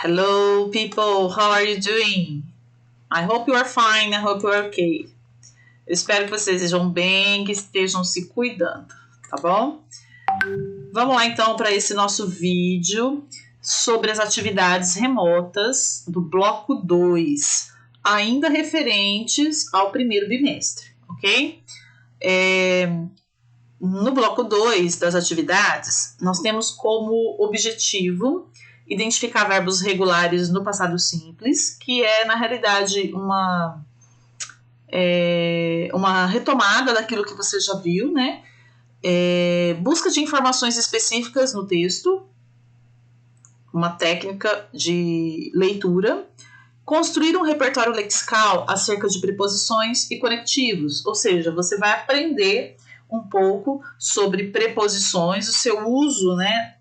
Hello, people. How are you doing? I hope you are fine. I hope you are okay. Eu espero que vocês estejam bem, que estejam se cuidando, tá bom? Vamos lá, então, para esse nosso vídeo sobre as atividades remotas do bloco 2, ainda referentes ao primeiro bimestre, ok? No bloco 2 das atividades, nós temos como objetivo identificar verbos regulares no passado simples, que é, na realidade, uma retomada daquilo que você já viu, né? Busca de informações específicas no texto, uma técnica de leitura, construir um repertório lexical acerca de preposições e conectivos, ou seja, você vai aprender um pouco sobre preposições, o seu uso, né,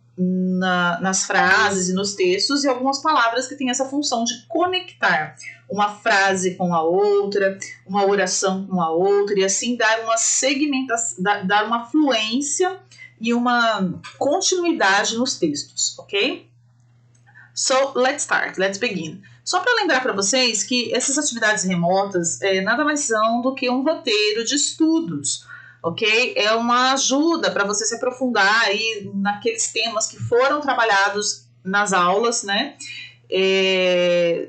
nas frases e nos textos, e algumas palavras que têm essa função de conectar uma frase com a outra, uma oração com a outra, e assim dar uma segmentação, dar uma fluência e uma continuidade nos textos, ok? So, let's start, let's begin. Só para lembrar para vocês que essas atividades remotas nada mais são do que um roteiro de estudos, ok? É uma ajuda para você se aprofundar aí naqueles temas que foram trabalhados nas aulas, né?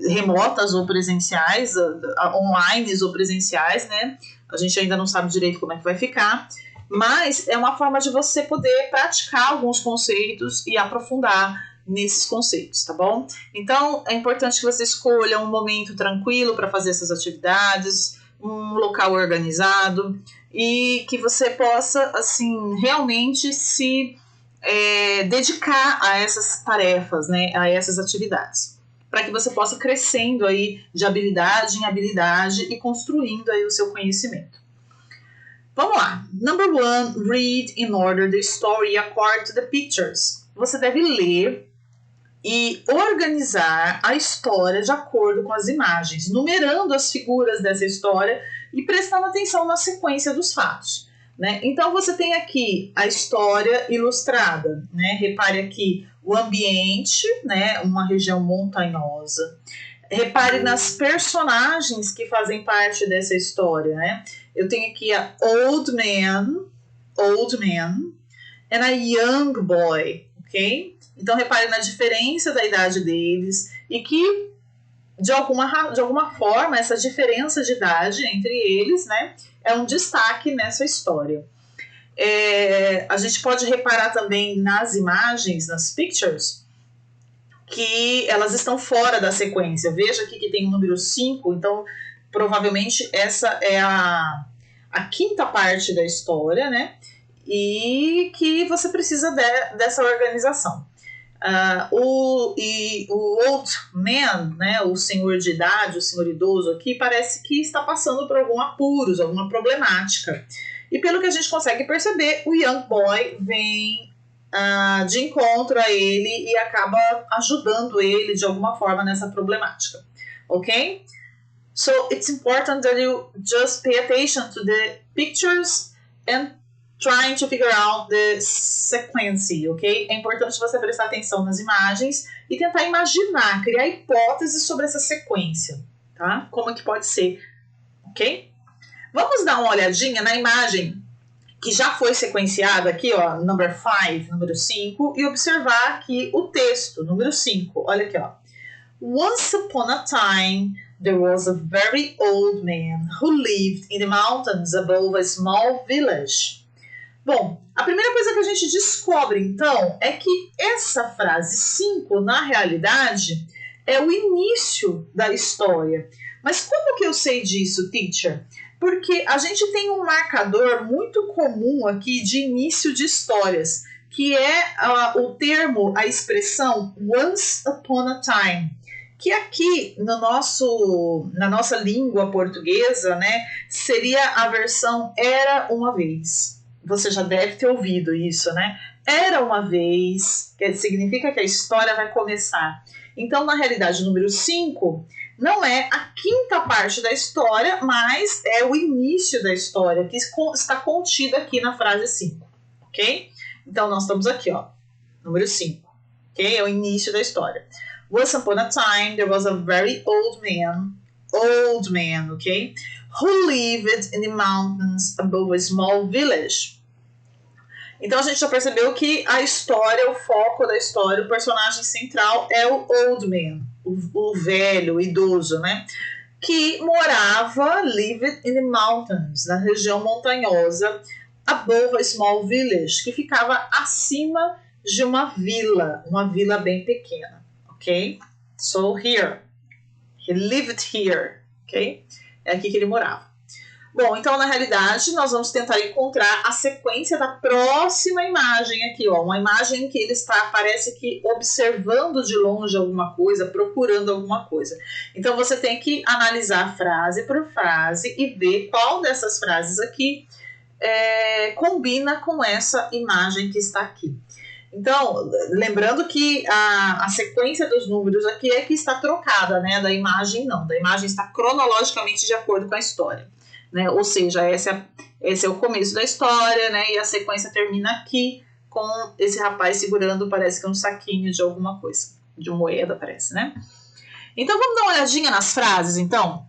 Remotas ou presenciais, online ou presenciais, né? A gente ainda não sabe direito como é que vai ficar, mas é uma forma de você poder praticar alguns conceitos e aprofundar nesses conceitos, tá bom? Então, é importante que você escolha um momento tranquilo para fazer essas atividades, um local organizado e que você possa, assim, realmente se dedicar a essas tarefas, né, a essas atividades, para que você possa crescendo aí de habilidade em habilidade e construindo aí o seu conhecimento. Vamos lá. Number 1, read in order the story according to the pictures. Você deve ler e organizar a história de acordo com as imagens, numerando as figuras dessa história e prestando atenção na sequência dos fatos, né? Então você tem aqui a história ilustrada, né? Repare aqui o ambiente, né? Uma região montanhosa. Repare nas personagens que fazem parte dessa história, né? Eu tenho aqui a old man and a young boy, ok? Então, repare na diferença da idade deles e que, de alguma forma, essa diferença de idade entre eles, né, é um destaque nessa história. A gente pode reparar também nas imagens, nas pictures, que elas estão fora da sequência. Veja aqui que tem o número 5, então, provavelmente, essa é a quinta parte da história, né, e que você precisa dessa organização. O old man, né, o senhor de idade, o senhor idoso aqui, parece que está passando por algum apuros, alguma problemática. E pelo que a gente consegue perceber, o young boy vem de encontro a ele e acaba ajudando ele de alguma forma nessa problemática. Ok? So it's important that you just pay attention to the pictures and trying to figure out the sequence, ok? É importante você prestar atenção nas imagens e tentar imaginar, criar hipóteses sobre essa sequência, tá? Como é que pode ser, ok? Vamos dar uma olhadinha na imagem que já foi sequenciada aqui, ó, número 5, e observar aqui o texto, número 5. Olha aqui, ó. Once upon a time, there was a very old man who lived in the mountains above a small village. Bom, a primeira coisa que a gente descobre, então, é que essa frase 5, na realidade, é o início da história. Mas como que eu sei disso, teacher? Porque a gente tem um marcador muito comum aqui de início de histórias, que é o termo, a expressão once upon a time, que aqui na nossa língua portuguesa, né, seria a versão era uma vez. Você já deve ter ouvido isso, né? Era uma vez, que significa que a história vai começar. Então, na realidade, o número 5 não é a quinta parte da história, mas é o início da história, que está contido aqui na frase 5, ok? Então, nós estamos aqui, ó, número 5. ok? É o início da história. Once upon a time, there was a very old man, ok? Who lived in the mountains above a small village. Então a gente já percebeu que a história, o foco da história, o personagem central é o old man, o velho, o idoso, né? Que morava, lived in the mountains, na região montanhosa, above a small village, que ficava acima de uma vila bem pequena, ok? So here, he lived here, ok? É aqui que ele morava. Bom, então na realidade nós vamos tentar encontrar a sequência da próxima imagem aqui, ó, uma imagem que ele está, parece que observando de longe alguma coisa, procurando alguma coisa. Então você tem que analisar frase por frase e ver qual dessas frases aqui combina com essa imagem que está aqui. Então, lembrando que a sequência dos números aqui é que está trocada, né? Da imagem não, da imagem está cronologicamente de acordo com a história. Né? Ou seja, esse é o começo da história, né? E a sequência termina aqui com esse rapaz segurando, parece que um saquinho de alguma coisa, de moeda, parece, né? Então vamos dar uma olhadinha nas frases, então.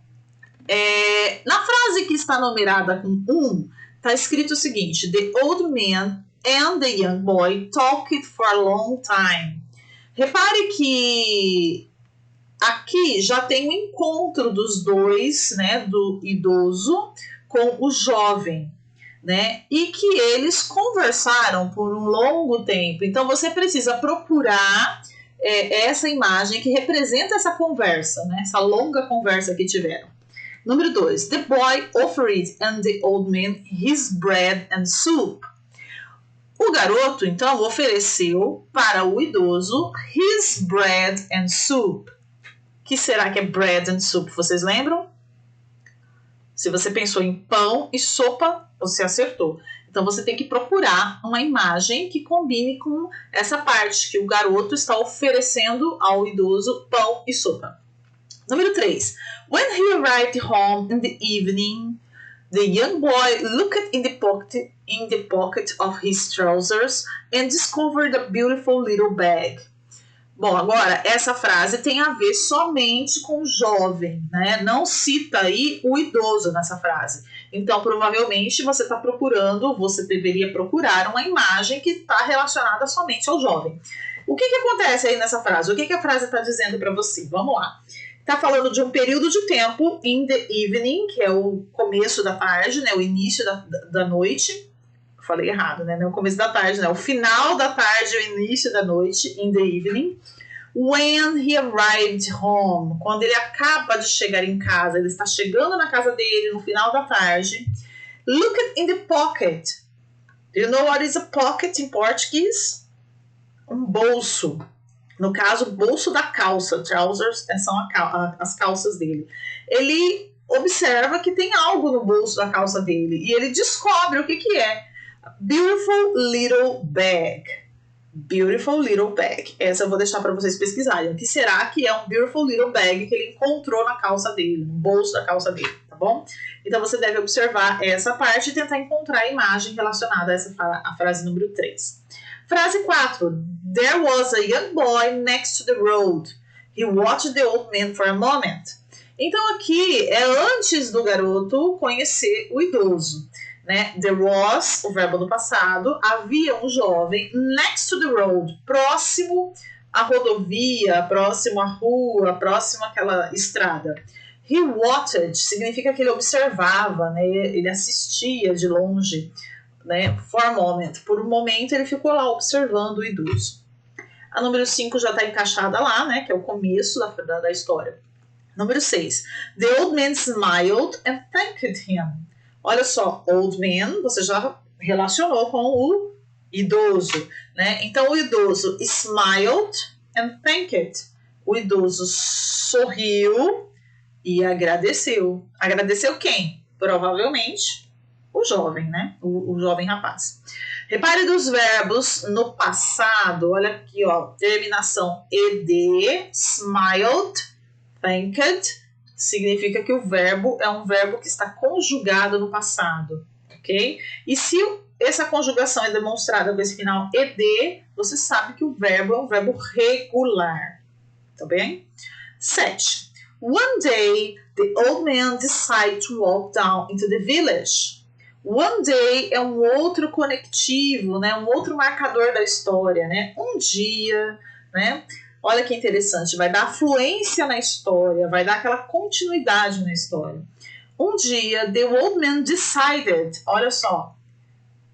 Na frase que está numerada com 1, está escrito o seguinte: The old man and the young boy talked for a long time. Repare que aqui já tem o encontro dos dois, né, do idoso com o jovem, né, e que eles conversaram por um longo tempo. Então você precisa procurar essa imagem que representa essa conversa, né, essa longa conversa que tiveram. Número 2. The boy offered and the old man his bread and soup. O garoto, então, ofereceu para o idoso his bread and soup. Que será que é bread and soup? Vocês lembram? Se você pensou em pão e sopa, você acertou. Então você tem que procurar uma imagem que combine com essa parte que o garoto está oferecendo ao idoso pão e sopa. Número 3. When he arrived home in the evening, the young boy looked in the pocket of his trousers and discovered a beautiful little bag. Bom, agora, essa frase tem a ver somente com o jovem, né? Não cita aí o idoso nessa frase. Então, provavelmente, você deveria procurar uma imagem que está relacionada somente ao jovem. O que acontece aí nessa frase? O que a frase está dizendo para você? Vamos lá. Está falando de um período de tempo, in the evening, que é o começo da tarde, né? O início da noite. Falei errado, né? Não é o começo da tarde, né? O final da tarde, o início da noite, in the evening. When he arrived home, quando ele acaba de chegar em casa, ele está chegando na casa dele no final da tarde. Look in the pocket. Do you know what is a pocket in Portuguese? Um bolso. No caso, bolso da calça. Trousers são as calças dele. Ele observa que tem algo no bolso da calça dele e ele descobre o que é. Beautiful little bag. Beautiful little bag. Essa eu vou deixar para vocês pesquisarem. O que será que é um beautiful little bag que ele encontrou na calça dele, no bolso da calça dele, tá bom? Então você deve observar essa parte e tentar encontrar a imagem relacionada a frase número 3. Frase 4. There was a young boy next to the road. He watched the old man for a moment. Então aqui é antes do garoto conhecer o idoso. Né? There was, o verbo do passado, havia um jovem next to the road, próximo à rodovia, próximo à rua, próximo àquela estrada. He watched significa que ele observava, né? Ele assistia de longe, né? For a moment. Por um momento ele ficou lá observando o idoso. A número 5 já está encaixada lá, né? Que é o começo da história. Número 6. The old man smiled and thanked him. Olha só, old man, você já relacionou com o idoso, né? Então, o idoso smiled and thanked. O idoso sorriu e agradeceu. Agradeceu quem? Provavelmente o jovem, né? O jovem rapaz. Repare dos verbos no passado. Olha aqui, ó. Terminação ed, smiled, thanked. Significa que o verbo é um verbo que está conjugado no passado, ok? E se essa conjugação é demonstrada com esse final ed, você sabe que o verbo é um verbo regular. Tá bem? 7. One day, the old man decided to walk down into the village. One day é um outro conectivo, né? Um outro marcador da história, né? Um dia, né? Olha que interessante, vai dar fluência na história, vai dar aquela continuidade na história. Um dia, the old man decided, olha só,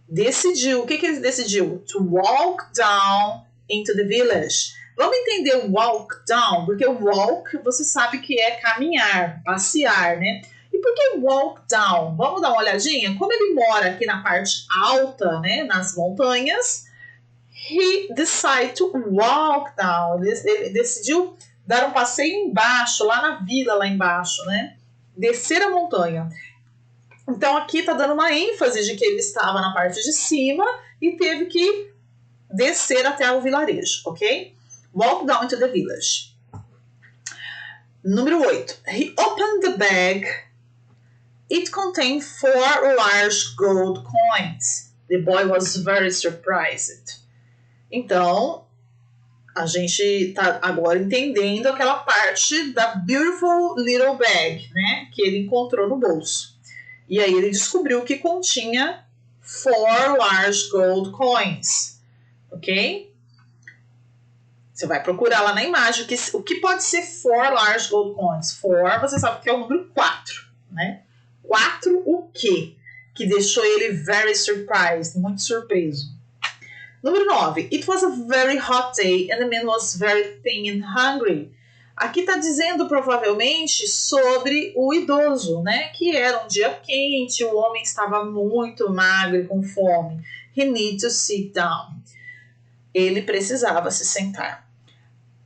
decidiu, o que ele decidiu? To walk down into the village. Vamos entender o walk down, porque o walk você sabe que é caminhar, passear, né? E por que walk down? Vamos dar uma olhadinha? Como ele mora aqui na parte alta, né, nas montanhas, he decided to walk down. Ele decidiu dar um passeio embaixo, lá na vila, lá embaixo, né? Descer a montanha. Então aqui está dando uma ênfase de que ele estava na parte de cima e teve que descer até o vilarejo, ok? Walk down into the village. Número 8. He opened the bag. It contained 4 large gold coins. The boy was very surprised. Então, a gente está agora entendendo aquela parte da beautiful little bag, né? Que ele encontrou no bolso. E aí ele descobriu que continha 4 large gold coins. Ok? Você vai procurar lá na imagem o que pode ser 4 large gold coins. 4, você sabe que é o número 4, né? 4 o quê? Que deixou ele very surprised, muito surpreso. Número 9. It was a very hot day and the man was very thin and hungry. Aqui está dizendo provavelmente sobre o idoso, né? Que era um dia quente, o homem estava muito magro e com fome. He needed to sit down. Ele precisava se sentar.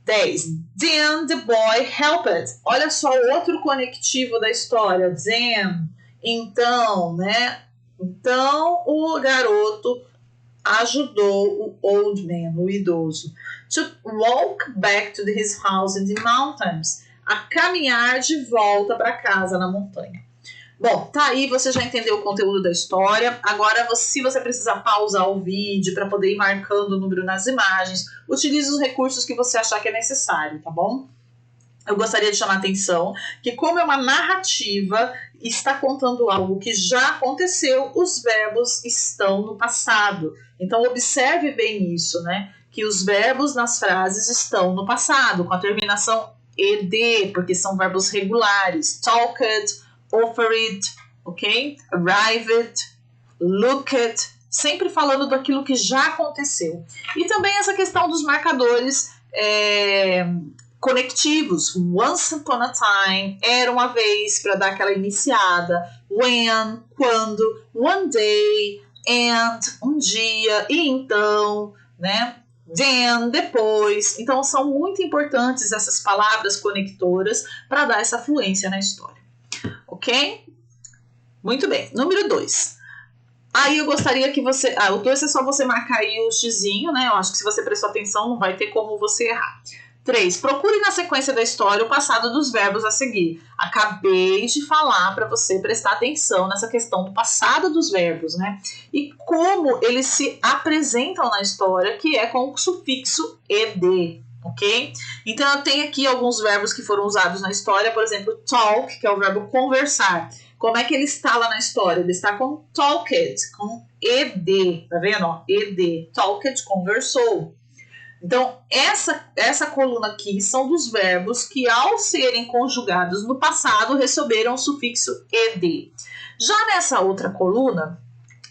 10. Then the boy helped. Olha só o outro conectivo da história. Then. Então, né? Então o garoto ajudou o old man, o idoso, to walk back to his house in the mountains, a caminhar de volta para casa na montanha. Bom, tá aí, você já entendeu o conteúdo da história. Agora, se você precisar pausar o vídeo para poder ir marcando o número nas imagens, utilize os recursos que você achar que é necessário, tá bom? Eu gostaria de chamar a atenção que, como é uma narrativa, está contando algo que já aconteceu, os verbos estão no passado. Então, observe bem isso, né? Que os verbos nas frases estão no passado, com a terminação ed, porque são verbos regulares. Talked, offered, ok? Arrived, looked, sempre falando daquilo que já aconteceu. E também essa questão dos marcadores conectivos. Once upon a time, era uma vez, para dar aquela iniciada. When, quando. One day, and, um dia, e então, né? Then, depois. Então, são muito importantes essas palavras conectoras para dar essa fluência na história. Ok? Muito bem. Número 2. Aí eu gostaria que você... o 2 é só você marcar aí o xizinho, né? Eu acho que se você prestou atenção, não vai ter como você errar. 3. Procure na sequência da história o passado dos verbos a seguir. Acabei de falar para você prestar atenção nessa questão do passado dos verbos, né? E como eles se apresentam na história, que é com o sufixo ed, ok? Então eu tenho aqui alguns verbos que foram usados na história, por exemplo, talk, que é o verbo conversar. Como é que ele está lá na história? Ele está com talked, com ed, tá vendo? Ó, ed, talked, conversou. Então, essa coluna aqui são dos verbos que, ao serem conjugados no passado, receberam o sufixo ed. Já nessa outra coluna,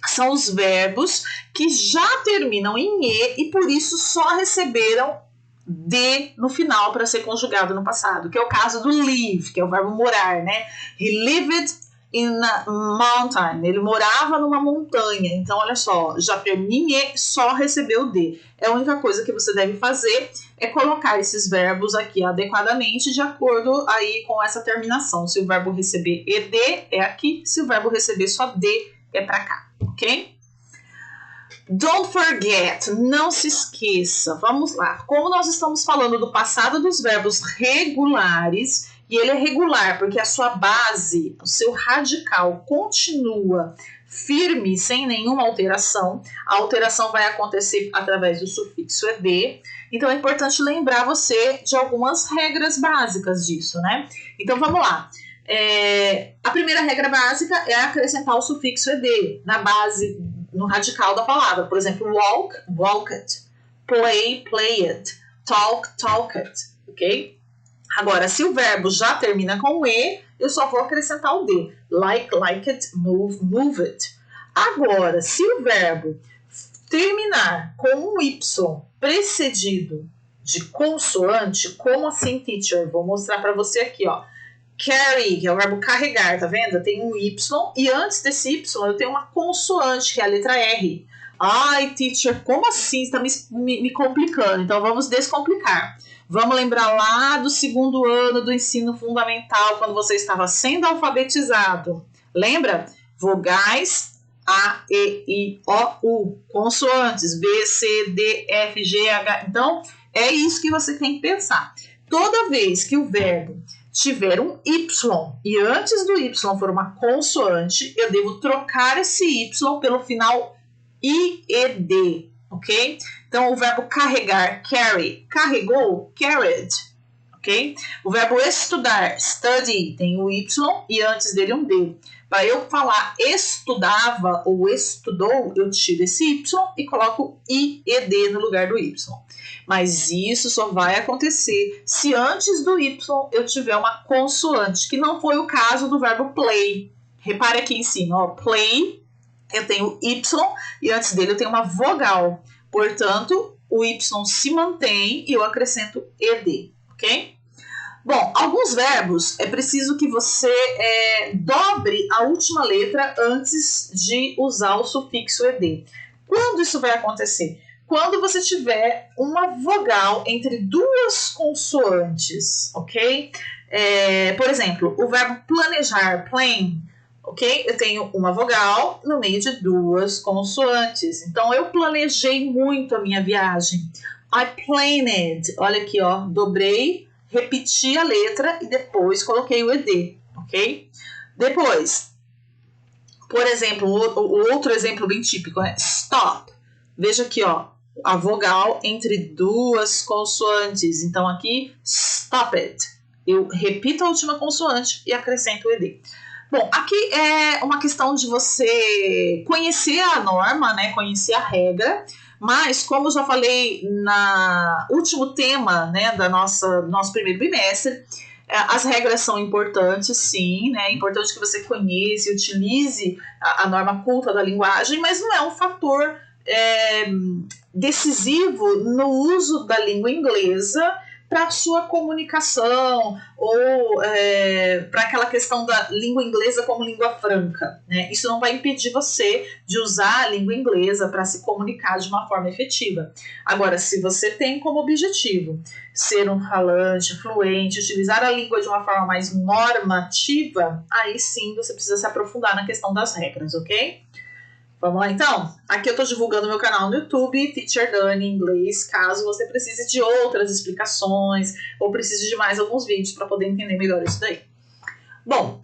são os verbos que já terminam em e e, por isso, só receberam de no final para ser conjugado no passado, que é o caso do live, que é o verbo morar, né? He lived in a mountain. Ele morava numa montanha. Então, olha só, já termina e só recebeu de. A única coisa que você deve fazer é colocar esses verbos aqui adequadamente de acordo aí com essa terminação. Se o verbo receber ed é aqui, se o verbo receber só de é para cá, ok? Don't forget, não se esqueça. Vamos lá. Como nós estamos falando do passado dos verbos regulares, e ele é regular porque a sua base, o seu radical continua firme, sem nenhuma alteração. A alteração vai acontecer através do sufixo ed. Então é importante lembrar você de algumas regras básicas disso, né? Então vamos lá. A primeira regra básica é acrescentar o sufixo ed na base, no radical da palavra. Por exemplo, walk, walked, play, played, talk, talked, ok? Agora, se o verbo já termina com e, eu só vou acrescentar o d. Like, liked, move, moved. Agora, se o verbo terminar com um y precedido de consoante, como assim, teacher? Vou mostrar para você aqui, ó. Carry, que é o verbo carregar, tá vendo? Tem um y e antes desse y eu tenho uma consoante, que é a letra R. Ai, teacher, como assim? Você tá me complicando. Então, vamos descomplicar. Vamos lembrar lá do segundo ano do ensino fundamental, quando você estava sendo alfabetizado. Lembra? Vogais A, E, I, O, U. Consoantes B, C, D, F, G, H. Então, é isso que você tem que pensar. Toda vez que o verbo tiver um Y e antes do Y for uma consoante, eu devo trocar esse Y pelo final IED, ok? Então, o verbo carregar, carry, carregou, carried, ok? O verbo estudar, study, tem o Y e antes dele um D. Para eu falar estudava ou estudou, eu tiro esse Y e coloco IED no lugar do Y. Mas isso só vai acontecer se antes do Y eu tiver uma consoante, que não foi o caso do verbo play. Repare aqui em cima, ó, play, eu tenho Y e antes dele eu tenho uma vogal. Portanto, o Y se mantém e eu acrescento ED, ok? Bom, alguns verbos é preciso que você dobre a última letra antes de usar o sufixo ED. Quando isso vai acontecer? Quando você tiver uma vogal entre duas consoantes, ok? Por exemplo, o verbo planejar, plan, ok? Eu tenho uma vogal no meio de duas consoantes. Então, eu planejei muito a minha viagem. I planned. Olha aqui, ó. Dobrei, repeti a letra e depois coloquei o ED, ok? Depois, por exemplo, o outro exemplo bem típico é stop. Veja aqui, ó. A vogal entre duas consoantes. Então, aqui, stop it. Eu repito a última consoante e acrescento o ED. Bom, aqui é uma questão de você conhecer a norma, né? Conhecer a regra. Mas, como eu já falei no último tema, né, do nosso primeiro bimestre, as regras são importantes, sim, né? É importante que você conheça e utilize a norma culta da linguagem, mas não é um fator decisivo no uso da língua inglesa para a sua comunicação ou para aquela questão da língua inglesa como língua franca, né? Isso não vai impedir você de usar a língua inglesa para se comunicar de uma forma efetiva. Agora, se você tem como objetivo ser um falante fluente, utilizar a língua de uma forma mais normativa, aí sim você precisa se aprofundar na questão das regras, ok? Vamos lá, então? Aqui eu estou divulgando meu canal no YouTube, Teacher Dani Inglês, caso você precise de outras explicações ou precise de mais alguns vídeos para poder entender melhor isso daí. Bom,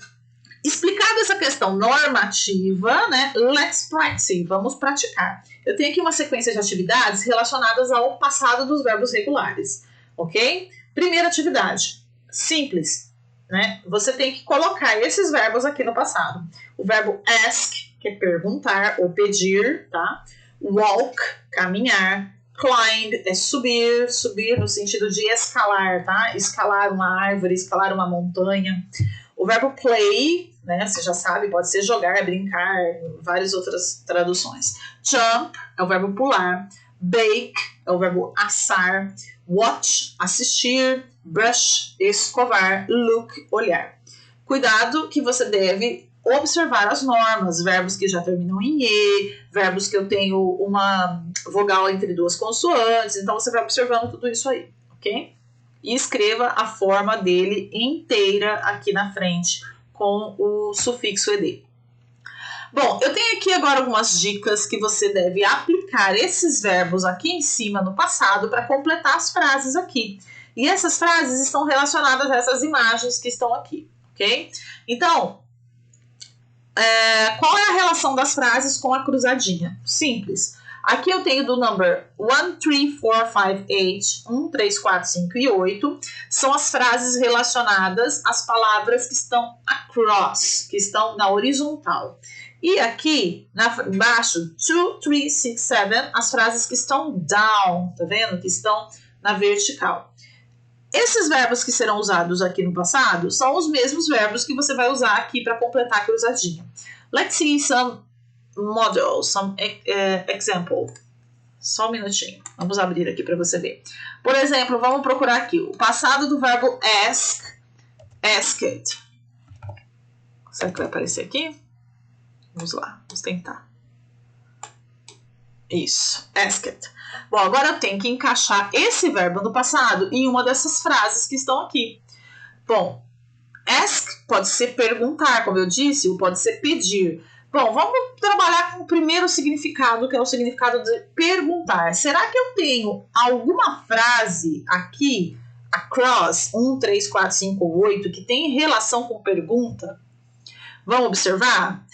explicada essa questão normativa, né? Let's practice, vamos praticar. Eu tenho aqui uma sequência de atividades relacionadas ao passado dos verbos regulares, ok? Primeira atividade, simples, né? Você tem que colocar esses verbos aqui no passado. O verbo ask, que é perguntar ou pedir, tá? Walk, caminhar. Climb é subir, subir no sentido de escalar, tá? Escalar uma árvore, escalar uma montanha. O verbo play, né? Você já sabe, pode ser jogar, brincar, várias outras traduções. Jump é o verbo pular. Bake é o verbo assar. Watch, assistir. Brush, escovar. Look, olhar. Cuidado que você deve observar as normas, verbos que já terminam em E, verbos que eu tenho uma vogal entre duas consoantes, então você vai observando tudo isso aí, ok? E escreva a forma dele inteira aqui na frente com o sufixo ED. Bom, eu tenho aqui agora algumas dicas que você deve aplicar esses verbos aqui em cima no passado para completar as frases aqui. E essas frases estão relacionadas a essas imagens que estão aqui, ok? Então, Qual é a relação das frases com a cruzadinha? Simples. Aqui eu tenho do number 1, 3, 4, 5, 8, 1, 3, 4, 5 e 8. São as frases relacionadas às palavras que estão across, que estão na horizontal. E aqui, embaixo, 2, 3, 6, 7, as frases que estão down, tá vendo? Que estão na vertical. Esses verbos que serão usados aqui no passado são os mesmos verbos que você vai usar aqui para completar a cruzadinha. Let's see some models, some example. Só um minutinho. Vamos abrir aqui para você ver. Por exemplo, vamos procurar aqui o passado do verbo ask, asked. Será que vai aparecer aqui? Vamos lá, vamos tentar. Isso, asked. Bom, agora eu tenho que encaixar esse verbo no passado em uma dessas frases que estão aqui. Bom, ask pode ser perguntar, como eu disse, ou pode ser pedir. Bom, vamos trabalhar com o primeiro significado, que é o significado de perguntar. Será que eu tenho alguma frase aqui, across, 1, 3, 4, 5 ou 8, que tem relação com pergunta? Vamos observar?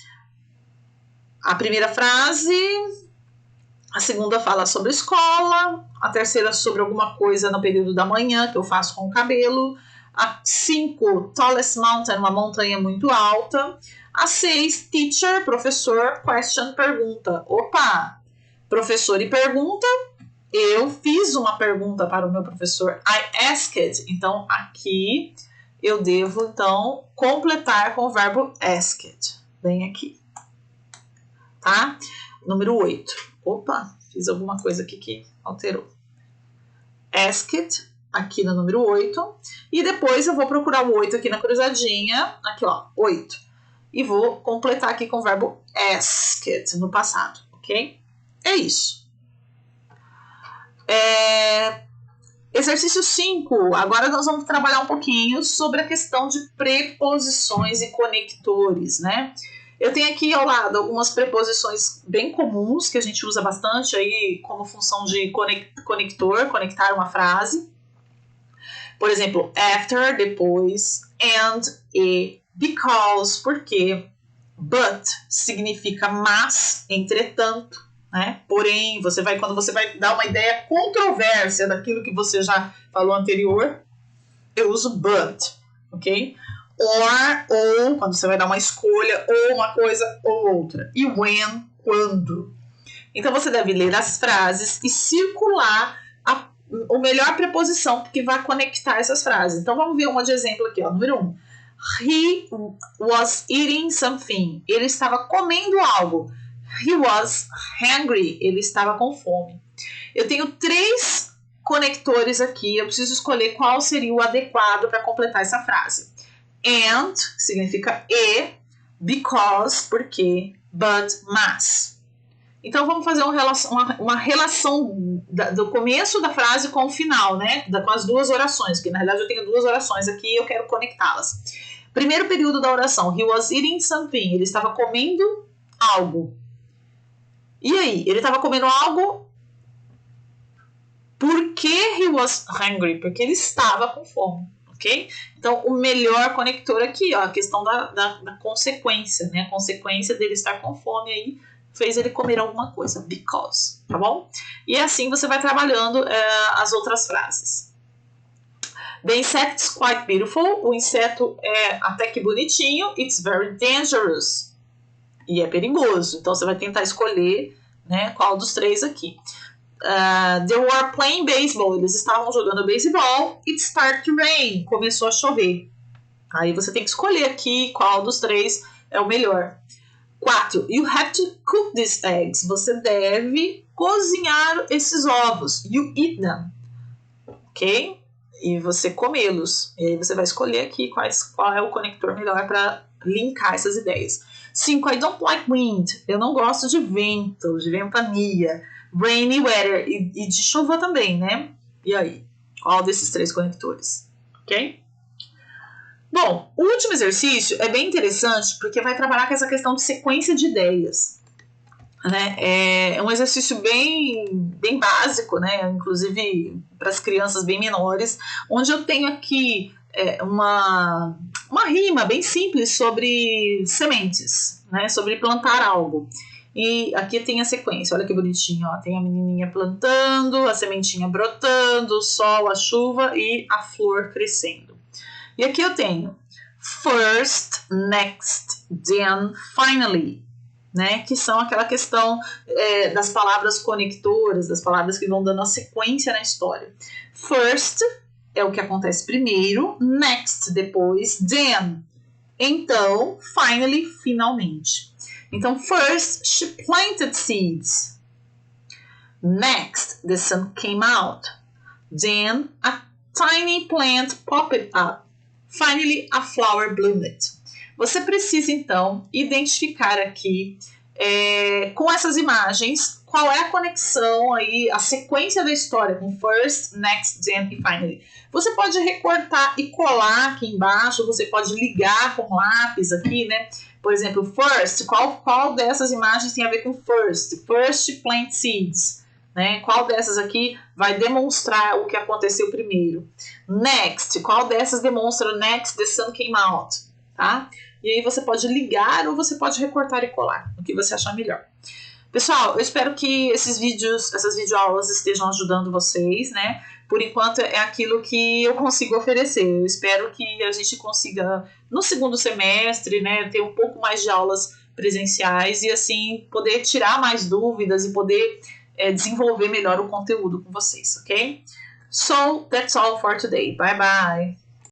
A primeira frase, a segunda fala sobre escola, a terceira sobre alguma coisa no período da manhã, que eu faço com o cabelo. A 5, tallest mountain, uma montanha muito alta. A 6, teacher, professor, question, pergunta. Opa, professor e pergunta. Eu fiz uma pergunta para o meu professor. I asked. Então, aqui eu devo, então, completar com o verbo asked. Bem aqui. Tá? Número 8. Opa, fiz alguma coisa aqui que alterou. Asked, aqui no número 8. E depois eu vou procurar o 8 aqui na cruzadinha. Aqui, ó, 8. E vou completar aqui com o verbo asked no passado, ok? É isso. Exercício 5. Agora nós vamos trabalhar um pouquinho sobre a questão de preposições e conectores, né? Eu tenho aqui ao lado algumas preposições bem comuns que a gente usa bastante aí como função de conector, conectar uma frase. Por exemplo, after, depois, and, e, because, porque, but significa mas, entretanto, né? Porém, quando você vai dar uma ideia controvérsia daquilo que você já falou anterior, eu uso but, ok? Ou, quando você vai dar uma escolha, ou uma coisa ou outra. E when, quando. Então, você deve ler as frases e circular a melhor preposição que vai conectar essas frases. Então, vamos ver uma de exemplo aqui, ó. Número 1. He was eating something. Ele estava comendo algo. He was hungry. Ele estava com fome. Eu tenho 3 conectores aqui. Eu preciso escolher qual seria o adequado para completar essa frase. And, que significa e, because, porque, but, mas. Então, vamos fazer uma relação do começo da frase com o final, né? Com as duas orações, porque na realidade eu tenho 2 orações aqui e eu quero conectá-las. Primeiro período da oração, he was eating something, ele estava comendo algo. E aí, ele estava comendo algo porque he was hungry, porque ele estava com fome. Okay? Então, o melhor conector aqui, ó, a questão da consequência, né? A consequência dele estar com fome aí fez ele comer alguma coisa, because, tá bom? E assim você vai trabalhando as outras frases. The insect is quite beautiful. O inseto é até que bonitinho. It's very dangerous. E é perigoso. Então, você vai tentar escolher, né, qual dos 3 aqui. They were playing baseball. Eles estavam jogando beisebol. It started to rain. Começou a chover. Aí você tem que escolher aqui qual dos 3 é o melhor. 4. You have to cook these eggs. Você deve cozinhar esses ovos. You eat them. Ok? E você comê-los. E aí você vai escolher aqui qual é o conector melhor para linkar essas ideias. 5. I don't like wind. Eu não gosto de vento, de ventania. Rainy weather. E de chuva também, né? E aí? Qual desses 3 conectores? Ok? Bom, o último exercício é bem interessante porque vai trabalhar com essa questão de sequência de ideias. Né? É um exercício bem básico, né? Inclusive para as crianças bem menores, onde eu tenho aqui uma rima bem simples sobre sementes, né? Sobre plantar algo. E aqui tem a sequência, olha que bonitinho, ó. Tem a menininha plantando, a sementinha brotando, o sol, a chuva e a flor crescendo. E aqui eu tenho first, next, then, finally, né? Que são aquela questão das palavras conectoras, das palavras que vão dando a sequência na história. First é o que acontece primeiro, next depois, then, então, finally, finalmente. Então, first, she planted seeds. Next, the sun came out. Then, a tiny plant popped up. Finally, a flower bloomed. Você precisa, então, identificar aqui, com essas imagens, qual é a conexão aí, a sequência da história com first, next, then e finally. Você pode recortar e colar aqui embaixo, você pode ligar com lápis aqui, né? Por exemplo, first, qual dessas imagens tem a ver com first? First plant seeds, né? Qual dessas aqui vai demonstrar o que aconteceu primeiro? Next, qual dessas demonstra next the sun came out, tá? E aí você pode ligar ou você pode recortar e colar, o que você achar melhor. Pessoal, eu espero que essas videoaulas estejam ajudando vocês, né? Por enquanto é aquilo que eu consigo oferecer. Eu espero que a gente consiga, no segundo semestre, né, ter um pouco mais de aulas presenciais e assim poder tirar mais dúvidas e poder desenvolver melhor o conteúdo com vocês, ok? So, that's all for today. Bye bye!